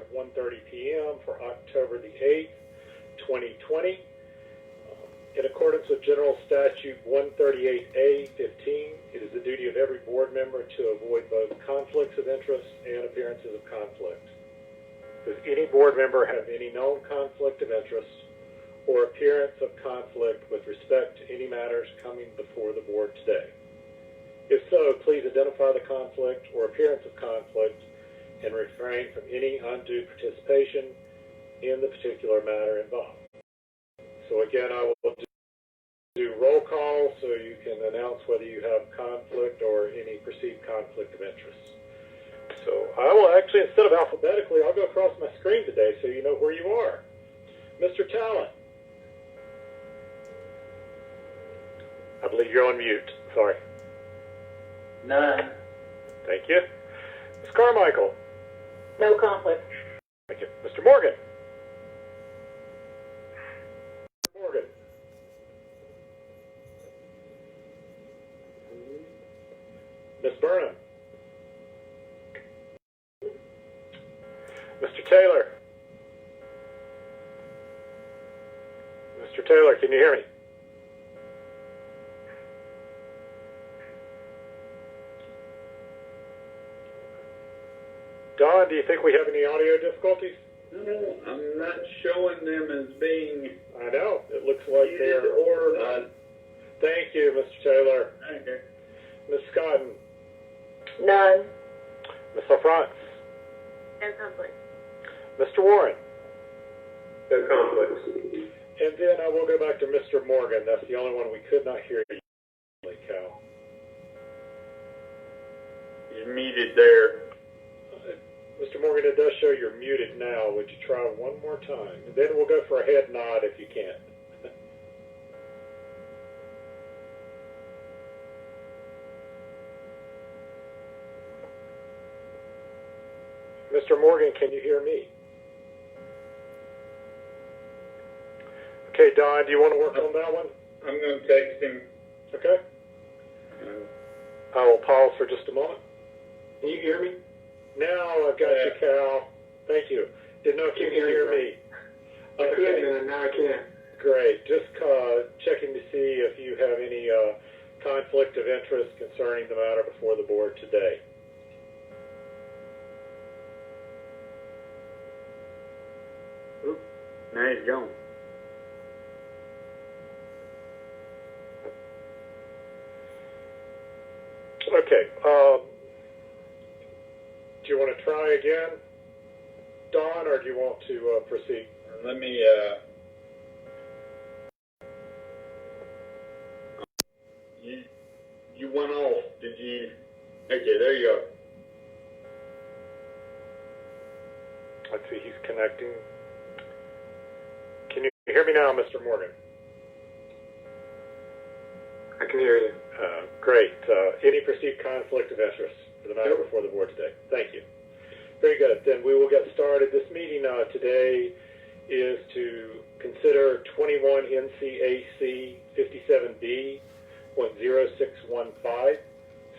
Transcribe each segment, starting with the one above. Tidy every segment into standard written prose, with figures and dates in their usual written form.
at 1:30 p.m. for October the 8th, 2020. In accordance with General Statute 138A-15, it is the duty of every board member to avoid both conflicts of interest and appearances of conflict. Does any board member have any known conflict of interest or appearance of conflict with respect to any matters coming before the board today? If so, please identify the conflict or appearance of conflict and refrain from any undue participation in the particular matter involved. So again, I will do roll call so you can announce whether you have conflict or any perceived conflict of interest. So I will actually, instead of alphabetically, I'll go across my screen today so you know where you are. Mr. Talent. I believe you're on mute. Sorry. None. Thank you. Ms. Carmichael. No conflict. Thank you. Mr. Morgan. Morgan. Ms. Burnham. Mr. Taylor. Mr. Taylor, can you hear me? Don, do you think we have any audio difficulties? No, I'm not showing them as being. I know. It looks like they're. Or none. Thank you, Mr. Taylor. Okay. Ms. Scotton. None. Ms. LaFrance. No conflict. Mr. Warren. No conflicts. And then I will go back to Mr. Morgan. That's the only one we could not hear you, Cal. You're muted there. Mr. Morgan, it does show you're muted now. Would you try one more time? And then we'll go for a head nod if you can. Mr. Morgan, can you hear me? Okay, Don, do you want to work on that one? I'm going to text him. Okay. I will pause for just a moment. Can you hear me? Now I've got you, Cal. Thank you. Didn't know if you could hear me. I could, and now I can. Great. Just checking to see if you have any conflict of interest concerning the matter before the board today. Oop, now he's gone. Okay. Do you want to try again, Don, or do you want to proceed? Let me, you went off, did you? Okay, there you go. Let's see, he's connecting. Can you hear me now, Mr. Morgan? I can hear you. Great. Any perceived conflict of interest for the matter before the board today? Thank you. Very good. Then we will get started. This meeting today is to consider 21 NCAC 57B.0615.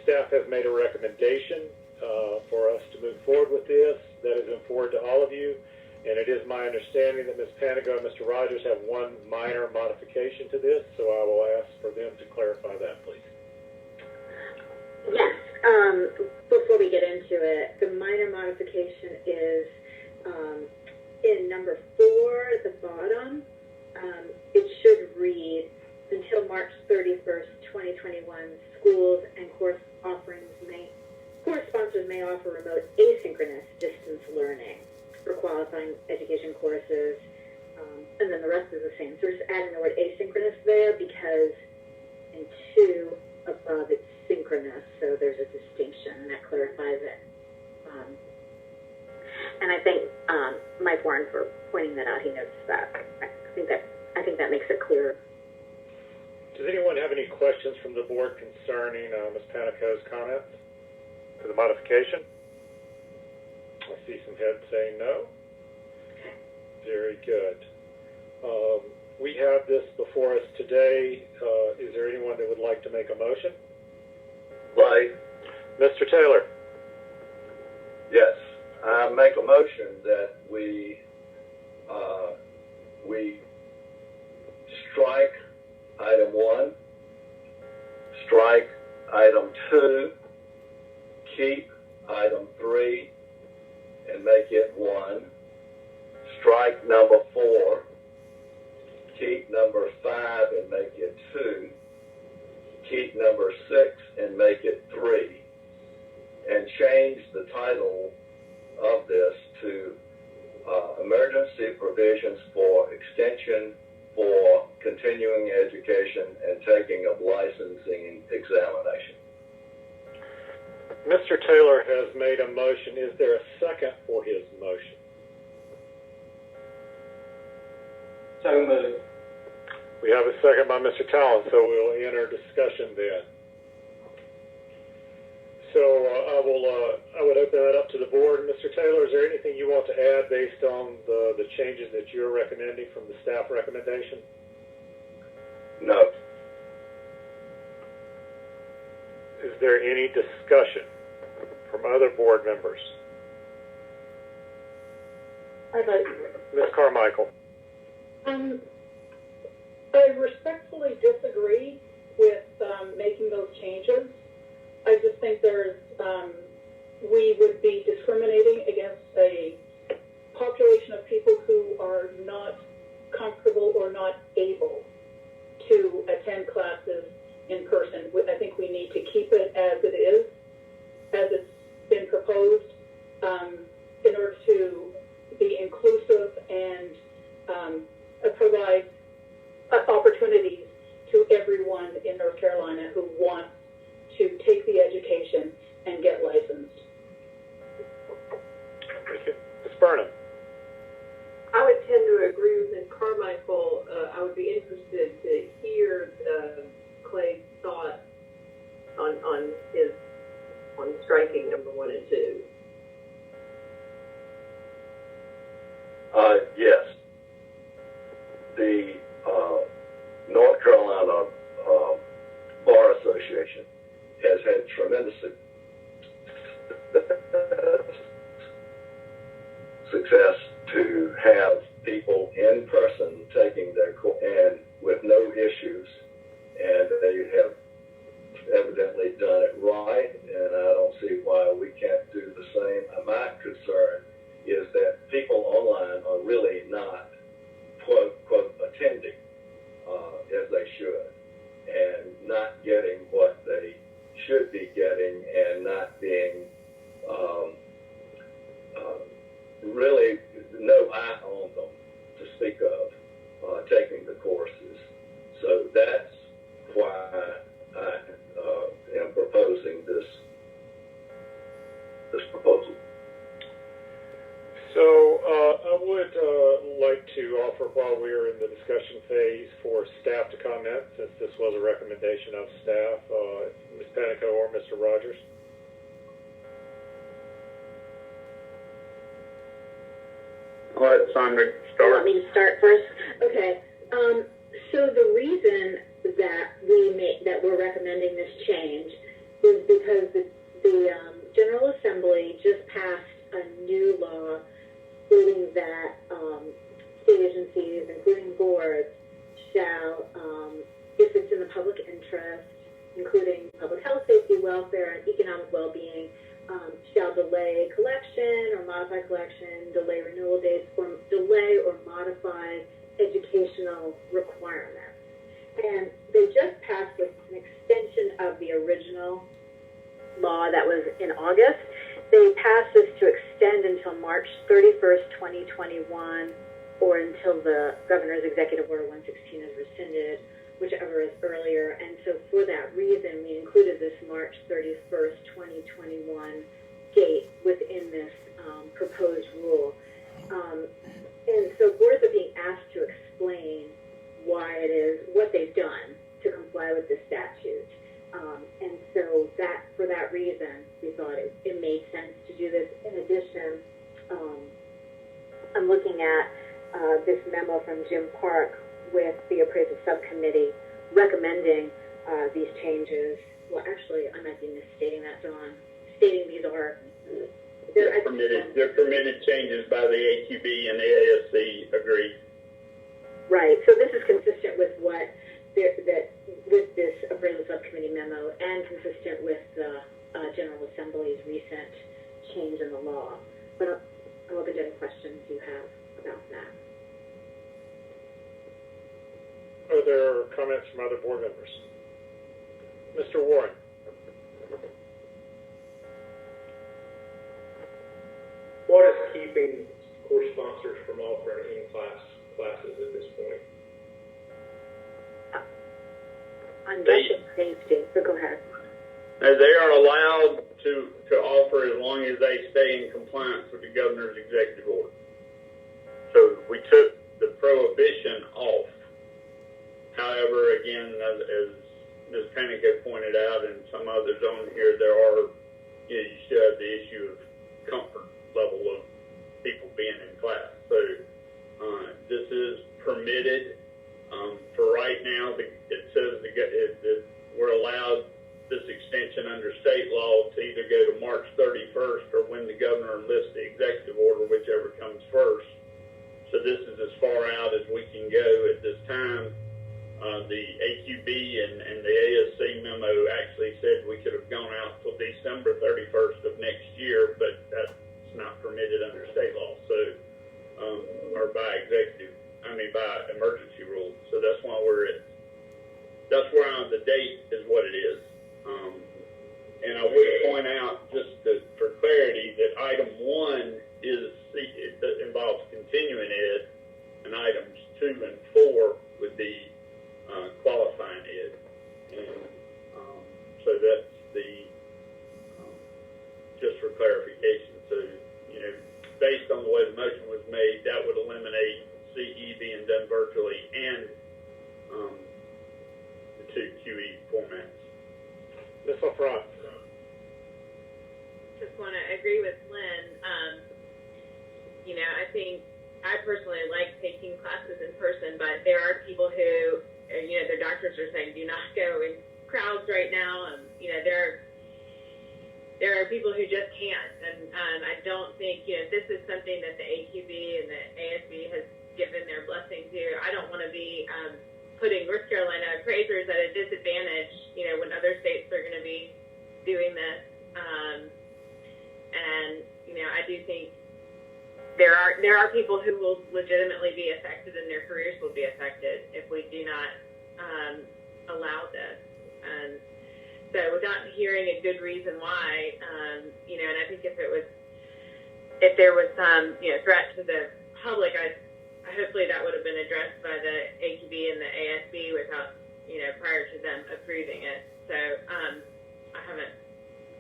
Staff has made a recommendation for us to move forward with this. That is important to all of you. And it is my understanding that Ms. Panago and Mr. Rogers have one minor modification to this, so I will ask for them to clarify that, please. Yes. Before we get into it, the minor modification is in number 4 at the bottom. It should read, until March 31st, 2021, schools and course sponsors may offer remote asynchronous distance learning for qualifying education courses, and then the rest is the same. So we're just adding the word asynchronous there because in 2 above it's synchronous, so there's a distinction, and that clarifies it. And I think Mike Warren, for pointing that out, he noticed that. I think that makes it clearer. Does anyone have any questions from the board concerning Ms. Panico's comments to the modification? I see some heads saying no. Very good. We have this before us today. Is there anyone that would like to make a motion? Right. Mr. Taylor. Yes. I make a motion that we strike item 1, strike item 2, keep item 3, and make it 1, strike number 4, keep number 5 and make it 2, keep number 6 and make it 3, and change the title of this to Emergency Provisions for Extension for Continuing Education and Taking of Licensing Examination. Mr. Taylor has made a motion. Is there a second for his motion? So moved. We have a second by Mr. Talent, so we'll enter discussion then. So I would open that up to the board. Mr. Taylor, is there anything you want to add based on the changes that you're recommending from the staff recommendation? No. Is there any discussion from other board members? I vote. Ms. Carmichael. I respectfully disagree with making those changes. I just think we would be discriminating against a population of people who are not comfortable or not able to attend classes in person. I think we need to keep it as it is, as it's been proposed, in order to be inclusive and provide opportunities to everyone in North Carolina who wants to take the education and get licensed. Thank you. Ms. Burnham. I would tend to agree with Ms. Carmichael. I would be interested to hear Clay's thought on striking number 1 and 2. Yes. The North Carolina Bar Association has had tremendous success to have people in person taking their course and with no issues, and they have evidently done it right, and I don't see why we can't do the same. My concern is that people online are really not, quote, attending as they should, and not getting what they should be getting, and not being really no eye on them to speak of taking the courses. So that's why I am proposing this proposal. So I would like to offer, while we're in the discussion phase, for staff to comment, since this was a recommendation of staff, Ms. Panico or Mr. Rogers. Go ahead, Sandra, You start. want me to start first? Okay. So the reason that we're recommending this change is because the General Assembly just passed a new law stating that state agencies, including boards, shall, if it's in the public interest, including public health, safety, welfare, and economic well-being, shall delay collection or modify collection, delay renewal dates, or delay or modify educational requirements. And they just passed an extension of the original law that was in August. They passed this to extend until March 31st, 2021, or until the Governor's Executive Order 116 is rescinded, whichever is earlier. And so for that reason, we included this March 31st, 2021 date within this proposed rule. And so boards are being asked to explain why it is, what they've done to comply with the statute. And so for that reason, we thought it made sense to do this. In addition, I'm looking at this memo from Jim Park with the appraisal subcommittee recommending these changes. Well, actually, I might be misstating that, Dawn. Stating these are They're permitted changes by the AQB and the ASC agree. Right, so this is consistent with what, with this appraisal subcommittee memo and consistent with the General Assembly's recent change in the law. But I'm open to any questions you have about that. Are there comments from other board members? Mr. Warren? What is keeping course sponsors from offering in-class classes at this point? On gun safety, but go ahead. They are allowed to offer as long as they stay in compliance with the governor's executive order. So we took the prohibition off. However, again, as Ms. Panic had pointed out and some others on here, there are, you still have the issue of comfort level of people being in class. So this is permitted. For right now, it says that we're allowed this extension under state law to either go to March 31st or when the governor lifts the executive order, whichever comes first. So this is as far out as we can go at this time. The AQB and the ASC memo actually said we could have gone out till December 31st of next year, but that's not permitted under state law. So, or by emergency rules. So that's why that's where the date is what it is. And I would point out, just for clarity, that item 1 it involves continuing ed, and items 2 and 4 would be qualifying ed. And so that's just for clarification. So, based on the way the motion was made, that would eliminate CE being done virtually and the 2 QE formats. Ms. LaFrance? Just want to agree with Lynn. I think I personally like taking classes in person, but there are people who, their doctors are saying, do not go in crowds right now. And, there are people who just can't. And I don't think, this is something that the AQB and the ASB has given their blessing to. I don't want to be putting North Carolina appraisers at a disadvantage, when other states are going to be doing this. I do think there are people who will legitimately be affected and their careers will be affected if we do not allow this. And so without hearing a good reason why, and I think if there was some, threat to the public, hopefully that would have been addressed by the AQB and the ASB without, prior to them approving it. So I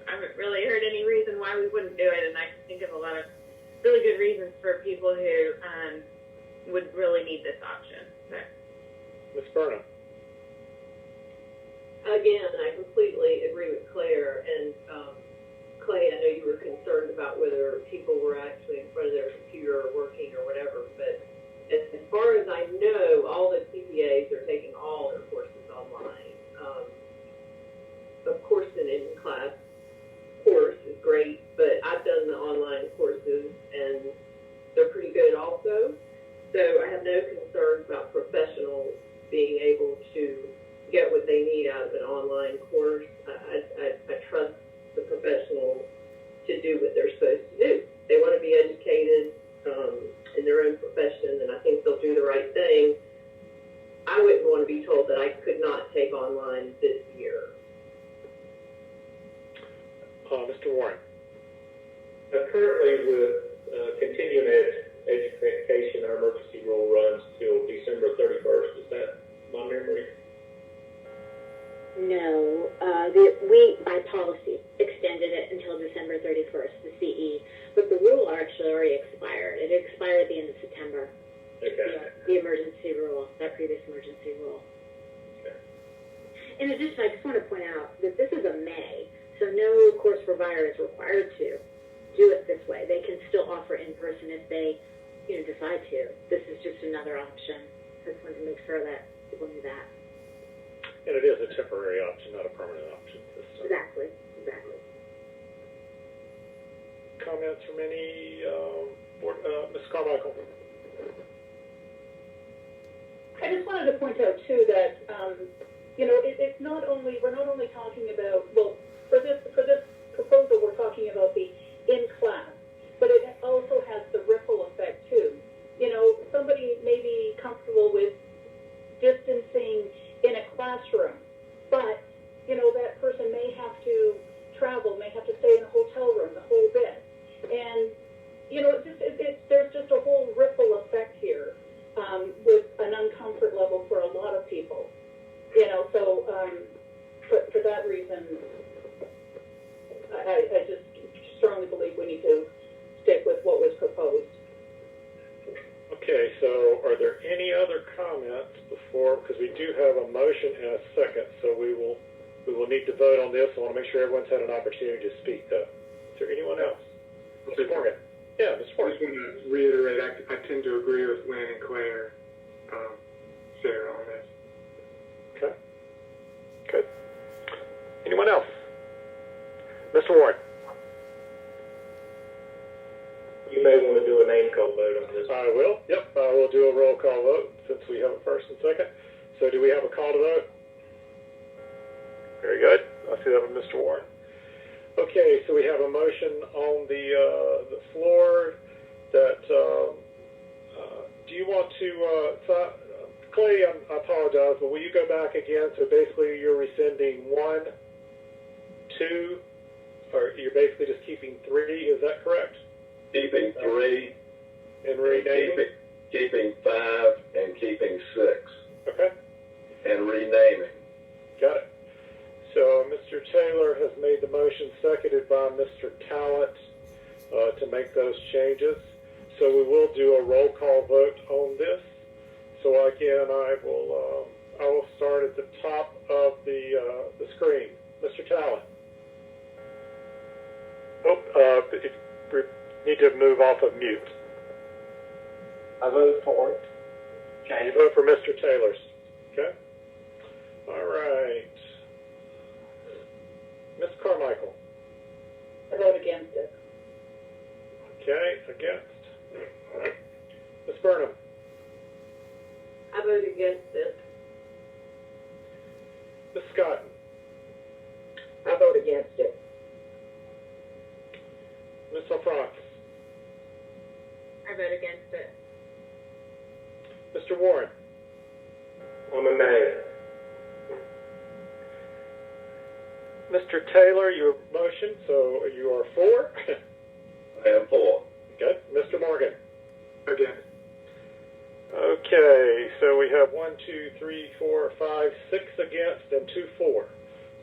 haven't really heard any reason why we wouldn't do it, and I can think of a lot of really good reasons for people who would really need this option. So. Ms. Burnham? Again, I completely agree with Claire. And Clay, I know you were concerned about whether people were actually in front of their computer or working or whatever, but as far as I know, all the CPAs are taking all their courses online. Of course, an in-class course is great, but I've done the online courses, and they're pretty good also. So I have no concerns about professionals being able to get what they need out of an online course. I trust the professionals to do what they're supposed to do. They want to be educated in their own profession, and I think they'll do the right thing. I wouldn't want to be told that I could not take online this year. Mr. Warren? Currently, with continuing education, our emergency rule runs till December 31st. Is that my memory? No, we, by policy, extended it until December 31st, the CE, but the rule actually already expired. It expired at the end of September. Okay. The emergency rule, that previous emergency rule. Okay. In addition, I just want to point out that this is a May, so no course provider is required to do it this way. They can still offer in person if they, decide to. This is just another option. I just wanted to make sure that people knew that. And it is a temporary option, not a permanent option. Exactly. comments from any board, Ms. Carmichael? I just wanted to point out too that, it's not only, we're not only talking about, well, for this proposal, we're talking about the in-class, but it also has the ripple effect too. Somebody may be comfortable with distancing in a classroom, but, that person may have to travel, may have to stay in a hotel room the whole bit. And, there's just a whole ripple effect here, with an uncomfort level for a lot of people. So, for that reason, I just strongly believe we need to stick with what was proposed. Okay, so are there any other comments before, because we do have a motion and a second, so we will need to vote on this. I want to make sure everyone's had an opportunity to speak, though. Is there anyone else? Mr. Morgan? Yeah, Mr. Morgan. I just want to reiterate, I tend to agree with Lynn and Claire, Sarah, on this. Okay. Good. Anyone else? Mr. Ward? You may want to do a name call vote on this. I will. Yep, I will do a roll call vote since we have a first and second. So do we have a call to vote? Very good. I see that with Mr. Warren. Okay, so we have a motion on the floor that, do you want to, Clay, I apologize, but will you go back again? So basically you're rescinding 1, 2, or you're basically just keeping 3, is that correct? Keeping 3, And renaming? keeping 5, and keeping 6, Okay, and renaming. got it. So Mr. Taylor has made the motion, seconded by Mr. Talent, to make those changes. So we will do a roll call vote on this. So again, I will start at the top of the screen. Mr. Talent. We need to move off of mute. I vote for it. You vote for Mr. Taylor's. Okay. All right. Ms. Carmichael. I vote against it. Okay, against. Ms. Burnham. I vote against it. Ms. Scott. I vote against it. Ms. LaFrance. I vote against it. Mr. Warren. I'm a nay. Mr. Taylor, your motion, so you are for? I am for. Good. Mr. Morgan. Again. Okay, so we have 1, 2, 3, 4, 5, 6 against and 2 for.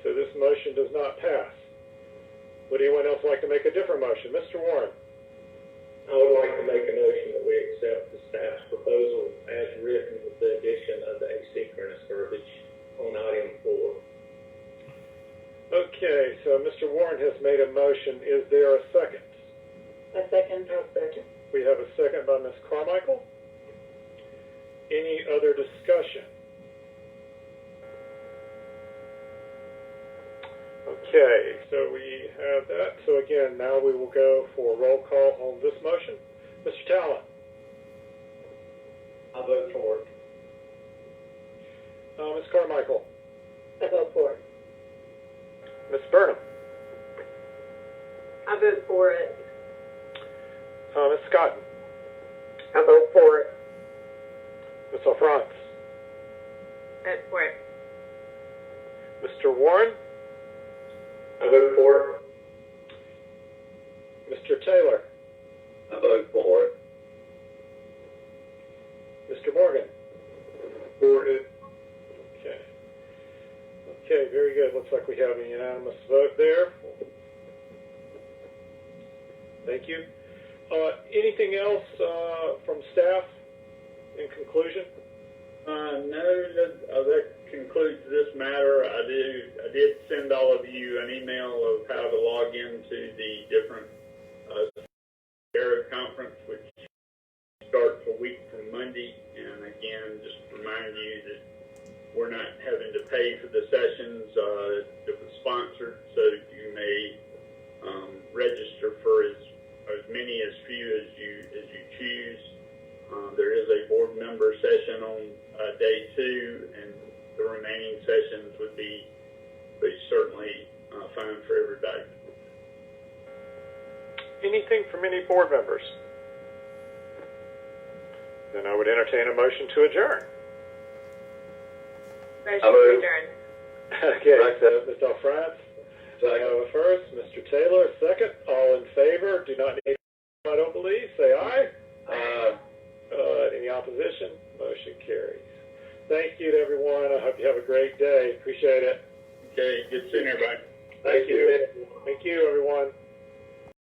So this motion does not pass. Would anyone else like to make a different motion? Mr. Warren. I would like to make a motion that we accept the staff's proposal as written with the addition of the asynchronous verbiage on item 4. Okay, so Mr. Warren has made a motion. Is there a second? A second. I'll second. We have a second by Ms. Carmichael. Any other discussion? Okay, so we have that. So again, now we will go for a roll call on this motion. Mr. Talent. I vote for it. Ms. Carmichael. I vote for it. Ms. Burnham. I vote for it. Ms. Scott. I vote for it. Ms. LaFrance. Vote for it. Mr. Warren. I vote for it. Mr. Taylor. I vote for it. Mr. Morgan. For it. Okay. Okay, very good. Looks like we have a unanimous vote there. Thank you. Anything else from staff in conclusion? No, that concludes this matter. I did send all of you an email of how to log into the different conference, which starts a week from Monday. And again, just remind you that we're not having to pay for the sessions. It was sponsored, so you may register for as as many as few as you choose. There is a board member session on day 2, and the remaining sessions would be certainly fine for everybody. Anything from any board members? Then I would entertain a motion to adjourn. Motion to adjourn. Okay, so Mr. France, first, Mr. Taylor, second. All in favor? Do not need, I don't believe. Say aye. Any opposition? Motion carries. Thank you to everyone. I hope you have a great day. Appreciate it. Okay, good seeing everybody. Thank you. Thank you, everyone.